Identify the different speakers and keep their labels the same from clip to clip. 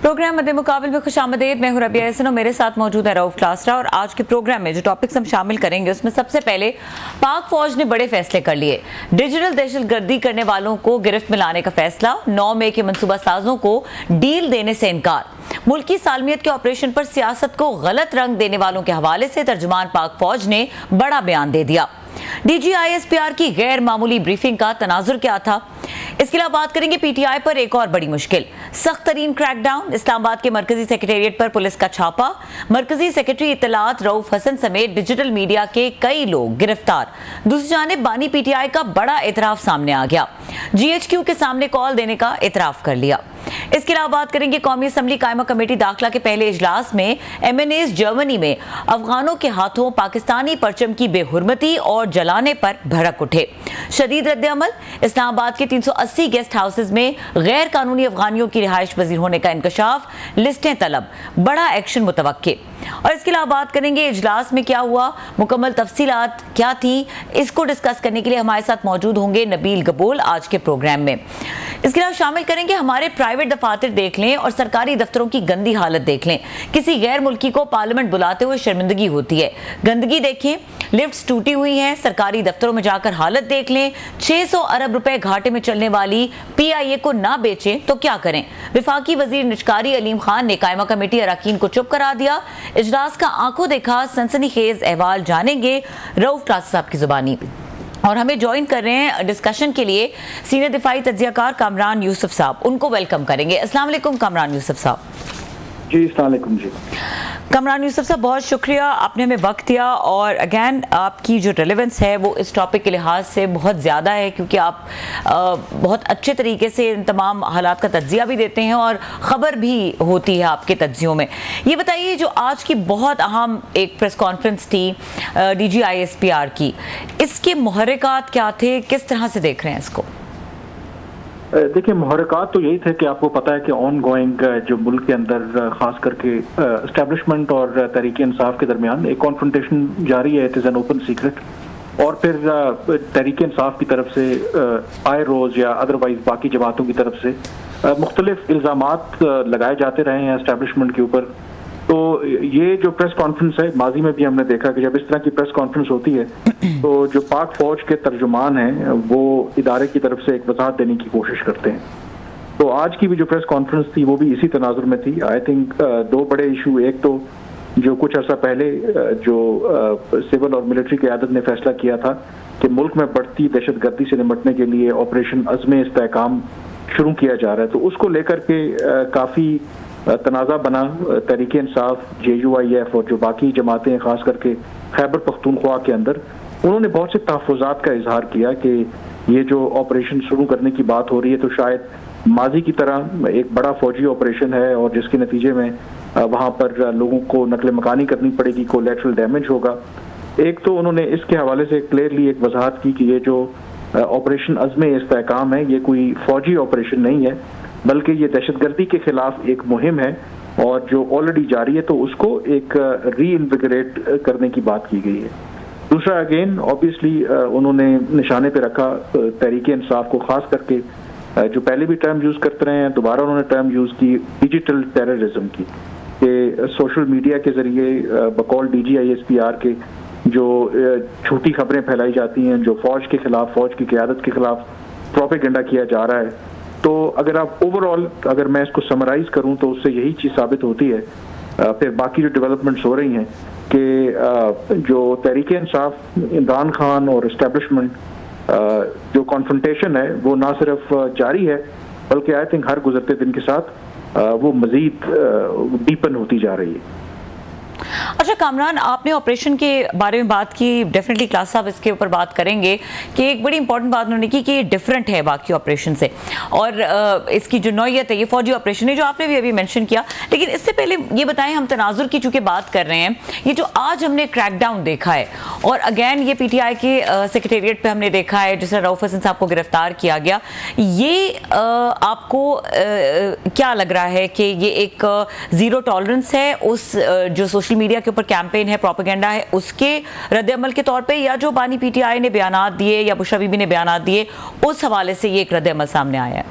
Speaker 1: Programme मध्य मुकाबल में खुशामदीद। मैं हूं रबिया एहसन और मेरे साथ मौजूद है रऊफ क्लासरा। और आज के प्रोग्राम में जो टॉपिक्स हम शामिल करेंगे उसमें सबसे पहले पाक फौज ने बड़े फैसले कर लिए। डिजिटल दहशतगर्दी करने वालों को गिरफ्त में लाने का फैसला, 9 मई के मनसूबा साजों को डील देने से इनकार, मुल्क की सालमियत के ऑपरेशन पर सियासत को गलत रंग देने वालों के हवाले से तर्जुमान पाक फौज ने बड़ा बयान दे दिया। DGISPR की गैर मामूली ब्रीफिंग का तनाजुर क्या था, इसके अलावा बात करेंगे PTI पर एक और बड़ी मुश्किल, सख्त तरीन क्रैकडाउन, इस्लामाबाद के मरकजी सेक्रेटेरिएट पर पुलिस का छापा, मरकजी सेक्रेटरी इत्तलात रऊफ हसन समेत डिजिटल मीडिया के कई लोग गिरफ्तार। दूसरी जानिब बानी PTI का बड़ा एतराफ सामने आ गया, GHQ के सामने कॉल देने का एतराफ कर लिया। इसके अलावा बात करेंगे कौमी असम्बली कायमा कमेटी दाखिला के पहले इजलास में MNAs जर्मनी में अफगानों के हाथों पाकिस्तानी परचम की बेहुरमती और जलाने पर भड़क उठे। शदीद रद्द-ए-अमल, इस्लामाबाद के 380 गेस्ट हाउसेज में गैर कानूनी अफगानियों की रिहाइश पजीर होने का इंकशाफ, लिस्टें तलब, बड़ा एक्शन मुतवक्के। और इसके अलावा बात करेंगे इजलास में क्या हुआ, मुकम्मल तफसीलात क्या थी, इसको डिस्कस करने के लिए हमारे साथ मौजूद होंगे नबील गबोल आज के प्रोग्राम में। इसके अलावा शामिल करेंगे हमारे प्राइवेट दफातर देख लें और सरकारी दफ्तरों की गंदी हालत देख लें। किसी गैर मुल्की को पार्लियामेंट बुलाते हुए शर्मिंदगी होती है। गंदगी देखें, लिफ्ट्स टूटी हुई हैं, सरकारी दफ्तरों में जाकर हालत देख लें। 600 अरब रुपए घाटे में चलने वाली PIA को ना बेचें तो क्या करें। विफाकी वजीर निजकारी अलीम खान ने कायमा कमेटी अरकान को चुप करा दिया। इजलास का आंखों देखा सनसनीखेज अहवाल जानेंगे रऊफ क्लास साहब की जुबानी। और हमें ज्वाइन कर रहे हैं डिस्कशन के लिए सीनियर दिफाई तज्जियाकार कामरान यूसुफ साहब, उनको वेलकम करेंगे। अस्सलाम वालेकुम कामरान यूसुफ साहब।
Speaker 2: जी अस्सलाम वालेकुम। जी
Speaker 1: कामरान यूसुफ साहब, बहुत शुक्रिया, आपने हमें वक्त दिया और अगैन आपकी जो रेलेवेंस है वो इस टॉपिक के लिहाज से बहुत ज़्यादा है, क्योंकि आप बहुत अच्छे तरीके से इन तमाम हालात का तज्जिया भी देते हैं और ख़बर भी होती है आपके तज्जियों में। ये बताइए, जो आज की बहुत अहम एक प्रेस कॉन्फ्रेंस थी DGISPR की, इसके मुहर्रिकात क्या थे, किस तरह से देख रहे हैं इसको?
Speaker 2: देखिए, मुहर्रिकात तो यही थे कि आपको पता है कि ऑन गोइंग जो मुल्क के अंदर खास करके एस्टेब्लिशमेंट और तहरीक इंसाफ के दरमियान एक कॉन्फ्रंटेशन जारी है, it is an open secret. और फिर तहरीक इंसाफ की तरफ से आए रोज़ या अदरवाइज बाकी जमातों की तरफ से मुख्तलिफ इल्ज़ामात लगाए जाते रहे हैं एस्टेब्लिशमेंट के ऊपर। तो ये जो प्रेस कॉन्फ्रेंस है, माजी में भी हमने देखा कि जब इस तरह की प्रेस कॉन्फ्रेंस होती है तो जो पाक फौज के तर्जुमान हैं वो इदारे की तरफ से एक वजाहत देने की कोशिश करते हैं। तो आज की भी जो प्रेस कॉन्फ्रेंस थी वो भी इसी तनाजुर में थी। आई थिंक दो बड़े इशू, एक तो जो कुछ अर्सा पहले जो सिविल और मिलिट्री क़यादत ने फैसला किया था कि मुल्क में बढ़ती दहशतगर्दी से निपटने के लिए ऑपरेशन अज़्म-ए-इस्तेहकाम शुरू किया जा रहा है, तो उसको लेकर के काफ़ी तनाज़ा बना। तहरीक इंसाफ, JUIF और जो बाकी जमातें खास करके खैबर पख्तूनख्वा के अंदर, उन्होंने बहुत से तहफ़्फ़ुज़ात का इजहार किया कि ये जो ऑपरेशन शुरू करने की बात हो रही है तो शायद माजी की तरह एक बड़ा फौजी ऑपरेशन है और जिसके नतीजे में वहाँ पर लोगों को नकल मकानी करनी पड़ेगी, कोलैटरल डैमेज होगा। एक तो उन्होंने इसके हवाले से क्लियरली एक वजाहत की कि ये जो ऑपरेशन अज़्म-ए-इस्तेहकाम है ये कोई फौजी ऑपरेशन नहीं है, बल्कि ये दहशतगर्दी के खिलाफ एक मुहिम है और जो ऑलरेडी जारी है तो उसको एक रीइन्विगरेट करने की बात की गई है। दूसरा, अगेन ऑब्वियसली उन्होंने निशाने पे रखा तहरीक इंसाफ को, खास करके जो पहले भी टर्म यूज़ करते रहे हैं, दोबारा उन्होंने टर्म यूज़ की डिजिटल टेररिज्म की, कि सोशल मीडिया के ज़रिए बकौल DGISPR के जो झूठी खबरें फैलाई जाती हैं, जो फ़ौज के खिलाफ, फ़ौज की क़यादत के खिलाफ प्रोपेगेंडा किया जा रहा है। तो अगर आप ओवरऑल अगर मैं इसको समराइज करूं तो उससे यही चीज़ साबित होती है। फिर बाकी जो डेवलपमेंट्स हो रही हैं कि जो तहरीक इंसाफ, इमरान खान और इस्टेब्लिशमेंट जो कॉन्फ्रंटेशन है वो ना सिर्फ जारी है बल्कि आई थिंक हर गुजरते दिन के साथ वो मजीद डीपन होती जा रही है।
Speaker 1: अच्छा कामरान, आपने ऑपरेशन के बारे में बात की, डेफिनेटली क्लास साहब इसके ऊपर बात करेंगे कि एक बड़ी इंपॉर्टेंट बात उन्होंने की कि ये डिफरेंट है बाकी ऑपरेशन से और इसकी जो नौयत है ये फौजी ऑपरेशन है जो आपने भी अभी मेंशन किया। लेकिन इससे पहले ये बताएं, हम तनाजुर की चूंकि बात कर रहे हैं, ये जो आज हमने क्रैकडाउन देखा है और अगेन ये PTI के सेक्रेटेरिएट पे हमने देखा है जिस तरह रऊफ हसन साहब को गिरफ्तार किया गया, ये आपको क्या लग रहा है कि ये एक जीरो टॉलरेंस है उस जो सोशल मीडिया के ऊपर कैंपेन है, प्रोपेगेंडा है, उसके रद्द-ए-अमल के तौर पे, या जो बानी PTI ने बयानात दिए या बुशरा बीबी ने बयानात दिए उस हवाले से ये एक रद्द-ए-अमल सामने आया है?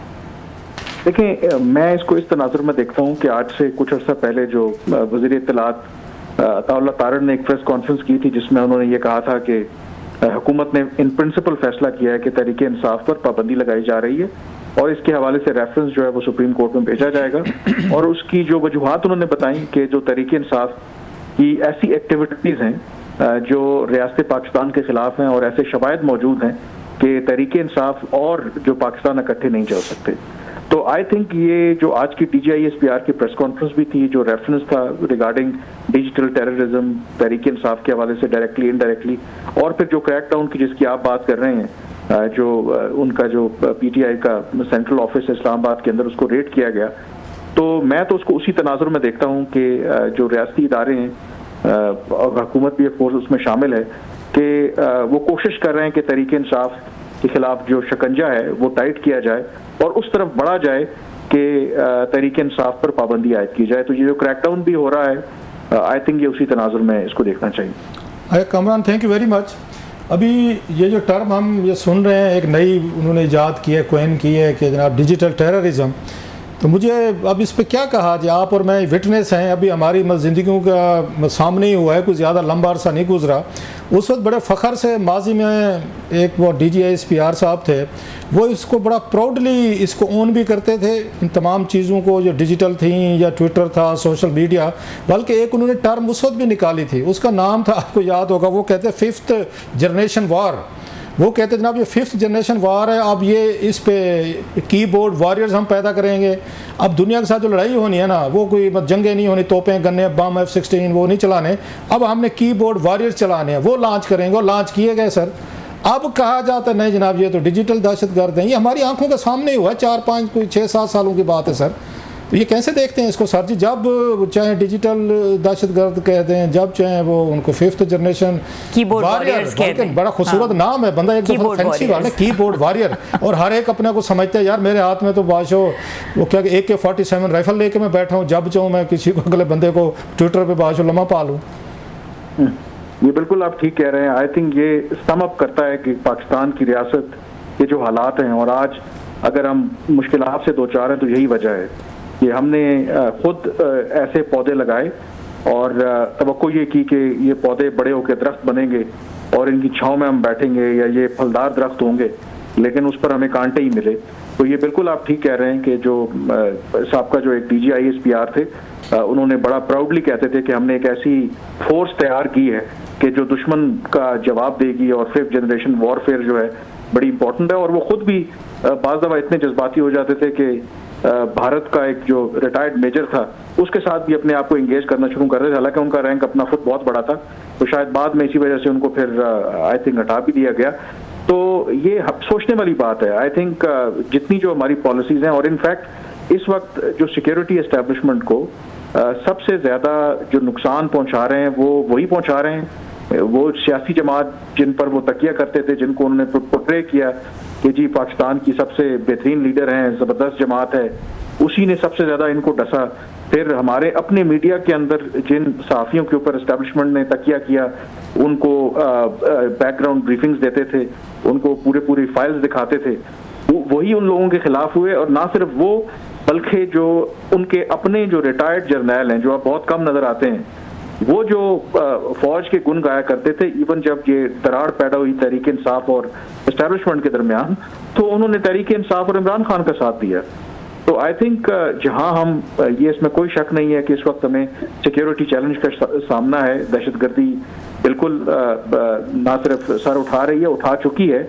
Speaker 2: देखिए, मैं इसको इस तनाजुर में देखता हूँ कि आज से कुछ अर्सा पहले जो वज़ीर इत्तलात अताउल्लाह तारड़ ने एक प्रेस कॉन्फ्रेंस की थी जिसमें उन्होंने ये कहा था कि हुकूमत ने इन प्रिंसिपल फैसला किया है कि तहरीक इंसाफ पर पाबंदी लगाई जा रही है और इसके हवाले से रेफरेंस जो है वो सुप्रीम कोर्ट में भेजा जाएगा। और उसकी जो वजूहात उन्होंने बताई कि जो तहरीक इंसाफ की ऐसी एक्टिविटीज़ हैं जो रियासत पाकिस्तान के खिलाफ हैं और ऐसे शवायद मौजूद हैं कि तहरीक इंसाफ और जो पाकिस्तान इकट्ठे नहीं चल सकते। तो आई थिंक ये जो आज की DGISPR की प्रेस कॉन्फ्रेंस भी थी, जो रेफरेंस था regarding digital terrorism Tehreek Insaf के हवाले से डायरेक्टली इनडायरेक्टली, और फिर जो क्रैकडाउन की जिसकी आप बात कर रहे हैं, जो उनका जो PTI का सेंट्रल ऑफिस इस्लामाबाद के अंदर उसको रेड किया गया, तो मैं तो उसको उसी तनाजुर में देखता हूँ कि जो रियासती इदारे हैं और हुकूमत भी फोर्स उसमें शामिल है कि वो कोशिश कर रहे हैं कि तहरीक इंसाफ के खिलाफ जो शिकंजा है वो टाइट किया जाए और उस तरफ बढ़ा जाए कि तहरीक इंसाफ पर पाबंदी आयद की जाए। तो ये जो क्रैकडाउन भी हो रहा है, आई थिंक ये उसी तनाजुर में इसको देखना चाहिए।
Speaker 3: Kamran, thank you very much. अभी ये जो टर्म हम ये सुन रहे हैं, एक नई उन्होंने ईजाद की है, कोइन की है कि जनाब डिजिटल टेररिज्म, तो मुझे अब इस पे क्या कहा जाए? आप और मैं विटनेस हैं, अभी हमारी ज़िंदगियों का सामने ही हुआ है, कुछ ज़्यादा लंबा अरसा नहीं गुजरा। उस वक्त बड़े फ़ख्र से माजी में एक वो DGISPR साहब थे, वो इसको बड़ा प्राउडली इसको ओन भी करते थे, इन तमाम चीज़ों को जो डिजिटल थी या ट्विटर था, सोशल मीडिया। बल्कि एक उन्होंने टर्म उस वक्त भी निकाली थी, उसका नाम था, आपको याद होगा, वो कहते 5th जनरेशन वार। वो कहते जनाब ये 5th जनरेशन वार है, अब ये इस पे कीबोर्ड वॉरियर्स हम पैदा करेंगे। अब दुनिया के साथ जो लड़ाई होनी है ना, वो कोई जंगें नहीं होनी, तोपें गन्ने बम F-16 वो नहीं चलाने, अब हमने कीबोर्ड वॉरियर्स चलाने हैं, वो लॉन्च करेंगे। और लॉन्च किए गए सर। अब कहा जाता है नहीं जनाब ये तो डिजिटल दहशतगर्द हैं। ये हमारी आंखों के सामने ही हुआ है, 4-5 कोई 6-7 सालों की बात है सर। तो ये कैसे देखते हैं इसको सर जी? जब चाहे डिजिटल दहशतगर्द कहते हैं, जब चाहे वो उनको 5th जनरेशन
Speaker 1: कीबोर्ड वॉरियर्स कहते हैं,
Speaker 3: बड़ा खूबसूरत नाम है, बंदा एक दफा फैंसी वाला कीबोर्ड वॉरियर। और हर एक अपने को समझता है यार मेरे हाथ में तो बाशो वो क्या AK-47 राइफल लेके मैं बैठा हूँ, जब चाहूँ मैं किसी को अगले बंदे को ट्विटर पे बाशो लम्हा पा लूँ।
Speaker 2: ये बिल्कुल आप ठीक कह रहे हैं। आई थिंक ये सम अप करता है कि पाकिस्तान की रियासत के जो हालात हैं, और आज अगर हम मुश्किलात से दो चार हैं तो यही वजह है कि हमने खुद ऐसे पौधे लगाए और तवक्को ये की कि ये पौधे बड़े होकर दरख्त बनेंगे और इनकी छांव में हम बैठेंगे या ये फलदार दरख्त होंगे, लेकिन उस पर हमें कांटे ही मिले। तो ये बिल्कुल आप ठीक कह रहे हैं कि जो साहब जो एक DGISPR थे, उन्होंने बड़ा प्राउडली कहते थे कि हमने एक ऐसी फोर्स तैयार की है कि जो दुश्मन का जवाब देगी, और 5th जनरेशन वॉरफेयर जो है बड़ी इंपॉर्टेंट है। और वो खुद भी बाज़ दफ़ा इतने जज्बाती हो जाते थे कि भारत का एक जो रिटायर्ड मेजर था उसके साथ भी अपने आप को एंगेज करना शुरू कर रहे थे, हालांकि उनका रैंक अपना खुद बहुत बड़ा था, तो शायद बाद में इसी वजह से उनको फिर आई थिंक हटा भी दिया गया। तो ये सोचने वाली बात है। आई थिंक जितनी जो हमारी पॉलिसीज हैं, और इनफैक्ट इस वक्त जो सिक्योरिटी एस्टेब्लिशमेंट को सबसे ज़्यादा जो नुकसान पहुंचा रहे हैं वो वही पहुंचा रहे हैं, वो सियासी जमात जिन पर वो तकिया करते थे, जिनको उन्होंने पोर्ट्रे किया कि जी पाकिस्तान की सबसे बेहतरीन लीडर हैं, ज़बरदस्त जमात है, उसी ने सबसे ज़्यादा इनको डसा। फिर हमारे अपने मीडिया के अंदर जिन सहाफ़ियों के ऊपर एस्टेब्लिशमेंट ने तकिया किया, उनको बैकग्राउंड ब्रीफिंग्स देते थे, उनको पूरी फाइल्स दिखाते थे, वही उन लोगों के खिलाफ हुए। और ना सिर्फ वो, बल्कि जो उनके अपने जो रिटायर्ड जर्नैल हैं, जो अब बहुत कम नज़र आते हैं, वो जो फौज के गुण गाया करते थे, इवन जब ये दरार पैदा हुई तहरीक इंसाफ और एस्टेब्लिशमेंट के दरमियान, तो उन्होंने तहरीक इंसाफ और इमरान खान का साथ दिया। तो आई थिंक जहां हम ये इसमें कोई शक नहीं है कि इस वक्त हमें सिक्योरिटी चैलेंज का सामना है, दहशतगर्दी बिल्कुल ना सिर्फ सर उठा रही है, उठा चुकी है,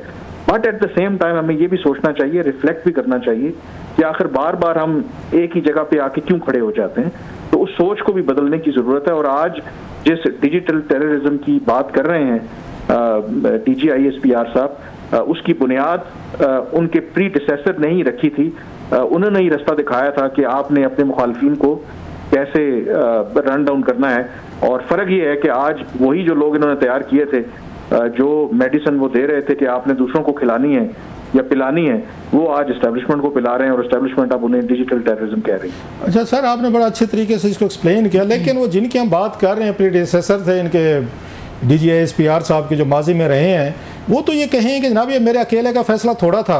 Speaker 2: but at the same time हमें ये भी सोचना चाहिए, रिफ्लेक्ट भी करना चाहिए कि आखिर बार बार हम एक ही जगह पे आके क्यों खड़े हो जाते हैं। तो उस सोच को भी बदलने की जरूरत है। और आज जिस डिजिटल टेररिज्म की बात कर रहे हैं DGISPR साहब, उसकी बुनियाद उनके प्रीडिसेसर ने ही रखी थी। उन्होंने ही रास्ता दिखाया था कि आपने अपने मुखालफिन को कैसे रन डाउन करना है। और फर्क ये है कि आज वही जो लोग इन्होंने तैयार किए थे, जो मेडिसिन वो दे रहे थे कि आपने दूसरों को खिलानी है या पिलानी है, वो आज एस्टेब्लिशमेंट को पिला रहे हैं, और एस्टेब्लिशमेंट अब उन्हें डिजिटल टेररिज्म कह रही है।
Speaker 3: अच्छा सर, आपने बड़ा अच्छे तरीके से इसको एक्सप्लेन किया, लेकिन वो जिनकी हम बात कर रहे हैं प्रीडिसेसर थे इनके DGISPR साहब के, जो माजी में रहे हैं, वो तो ये कहें कि जनाब ये मेरे अकेले का फैसला थोड़ा था,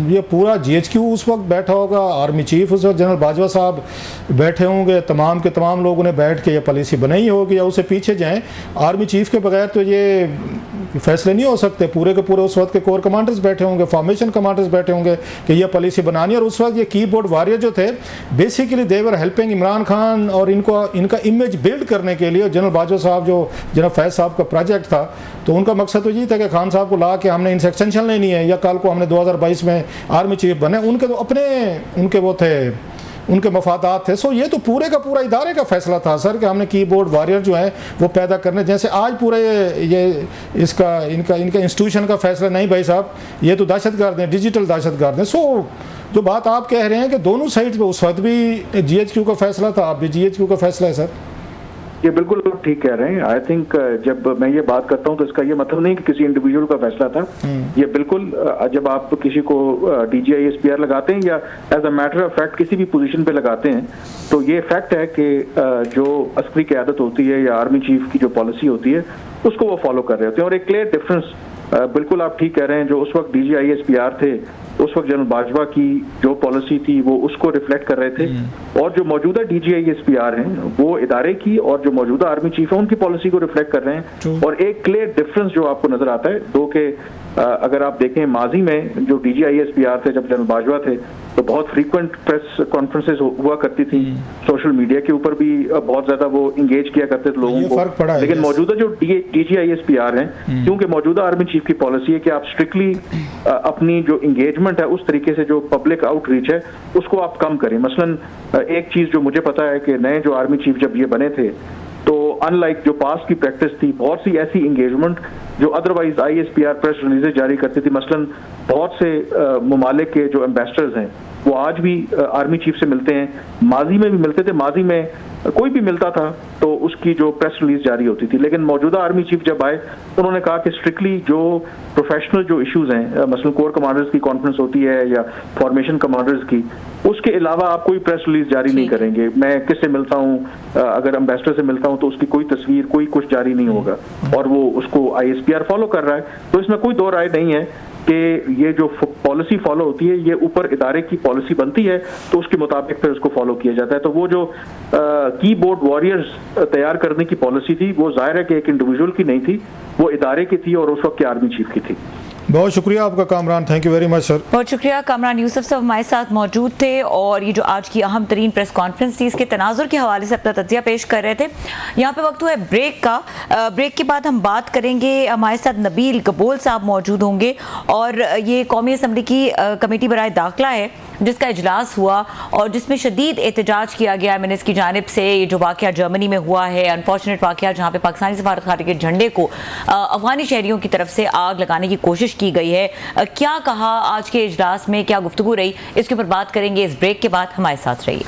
Speaker 3: ये पूरा GHQ उस वक्त बैठा होगा, आर्मी चीफ उस वक्त जनरल बाजवा साहब बैठे होंगे, तमाम के तमाम लोगों ने बैठ के ये पॉलिसी बनाई होगी, या उससे पीछे जाएं, आर्मी चीफ के बगैर तो ये फैसले नहीं हो सकते। पूरे के पूरे उस वक्त के कोर कमांडर्स बैठे होंगे, फॉर्मेशन कमांडर्स बैठे होंगे कि ये पॉलिसी बनानी। और उस वक्त ये कीबोर्ड वॉरियर जो थे बेसिकली देवर हेल्पिंग इमरान खान, और इनका इमेज बिल्ड करने के लिए जनरल बाजवा साहब जो जनरल फैज साहब का प्रोजेक्ट था, तो उनका मकसद तो यही था कि खान साहब को ला के हमने इनसे एक्सटेंशन लेनी है, या कल को हमने 2022 में आर्मी चीफ बने, उनके तो अपने उनके वो थे, उनके मफादात थे। सो ये तो पूरे का पूरा इदारे का फैसला था सर कि हमने कीबोर्ड वॉरियर जो है वो पैदा करने, जैसे आज पूरे ये इनका इंस्टीट्यूशन का फैसला नहीं भाई साहब, ये तो दहशतगर्द हैं, डिजिटल दहशतगर्द हैं। सो जो बात आप कह रहे हैं कि दोनों साइड पे उस वक्त भी GHQ का फैसला था, अब भी GHQ का फैसला है सर।
Speaker 2: ये बिल्कुल आप ठीक कह रहे हैं। आई थिंक जब मैं ये बात करता हूँ तो इसका ये मतलब नहीं कि किसी इंडिविजुअल का फैसला था। ये बिल्कुल जब आप किसी को DGI SPR लगाते हैं या as a matter of fact किसी भी पोजीशन पे लगाते हैं, तो ये फैक्ट है कि जो अस्करी क़यादत होती है या आर्मी चीफ की जो पॉलिसी होती है उसको वो फॉलो कर रहे होते हैं। और एक क्लियर डिफरेंस, बिल्कुल आप ठीक कह रहे हैं, जो उस वक्त DGI SPR थे उस वक्त जनरल बाजवा की जो पॉलिसी थी वो उसको रिफ्लेक्ट कर रहे थे, और जो मौजूदा DGI SPR हैं वो इदारे की और जो मौजूदा आर्मी चीफ है उनकी पॉलिसी को रिफ्लेक्ट कर रहे हैं। और एक क्लियर डिफरेंस जो आपको नजर आता है दो के, अगर आप देखें माजी में जो DGI SPR थे जब जनरल बाजवा थे तो बहुत फ्रीक्वेंट प्रेस कॉन्फ्रेंसेस हुआ करती थी, सोशल मीडिया के ऊपर भी बहुत ज्यादा वो इंगेज किया करते थे लोगों को। लेकिन मौजूदा जो DGI SPR हैं, क्योंकि मौजूदा आर्मी चीफ की पॉलिसी है कि आप स्ट्रिक्टली अपनी जो इंगेजमेंट है उस तरीके से जो पब्लिक आउटरीच है उसको आप कम करें। मसलन एक चीज जो मुझे पता है कि नए जो आर्मी चीफ जब ये बने थे तो अनलाइक जो पास की प्रैक्टिस थी, बहुत सी ऐसी इंगेजमेंट जो अदरवाइज ISPR प्रेस रिलीजेस जारी करती थी, मसलन बहुत से ममालिक के जो एम्बेसडर्स हैं वो आज भी आर्मी चीफ से मिलते हैं, माजी में भी मिलते थे, माजी में कोई भी मिलता था तो उसकी जो प्रेस रिलीज जारी होती थी। लेकिन मौजूदा आर्मी चीफ जब आए उन्होंने कहा कि स्ट्रिक्टली जो प्रोफेशनल जो इश्यूज हैं, मसलन कोर कमांडर्स की कॉन्फ्रेंस होती है या फॉर्मेशन कमांडर्स की, उसके अलावा आप कोई प्रेस रिलीज जारी नहीं करेंगे। मैं किससे मिलता हूँ, अगर एम्बेसडर से मिलता हूँ तो उसकी कोई तस्वीर कोई कुछ जारी नहीं होगा, और वो उसको ISPR फॉलो कर रहा है। तो इसमें कोई दो राय नहीं है कि ये जो पॉलिसी फॉलो होती है ये ऊपर इदारे की पॉलिसी बनती है तो उसके मुताबिक फिर उसको फॉलो किया जाता है। तो वो जो कीबोर्ड वॉरियर्स तैयार करने की पॉलिसी थी वो जाहिर है कि एक इंडिविजुअल की नहीं थी, वो इदारे की थी और उस वक्त के आर्मी चीफ की थी।
Speaker 3: बहुत शुक्रिया आपका Kamran, thank you very much sir.
Speaker 1: बहुत शुक्रिया। कामरान यूसुफ साहब हमारे साथ मौजूद थे और ये जो आज की अहम तरीन प्रेस कॉन्फ्रेंस थी इसके तनाजुर के हवाले से अपना तज्जिया पेश कर रहे थे। यहाँ पे वक्त हुआ है ब्रेक का। ब्रेक के बाद हम बात करेंगे, हमारे साथ नबील कबूल साहब मौजूद होंगे और ये कौमी असम्बली की कमेटी बराए दाखिला है जिसका इजलास हुआ और जिसमें शदीद एहतजाज किया गया है मिनिस्टर की जानिब से। ये जो वाक़या जर्मनी में हुआ है, अनफॉर्चुनेट वाक़या जहाँ पे पाकिस्तानी सफारतखाने के झंडे को अफगानी शहरियों की तरफ से आग लगाने की कोशिश की गई है। क्या कहा आज के इजलास में, क्या गुफ्तगू रही, इसके ऊपर बात करेंगे इस ब्रेक के बाद। हमारे साथ रहिए।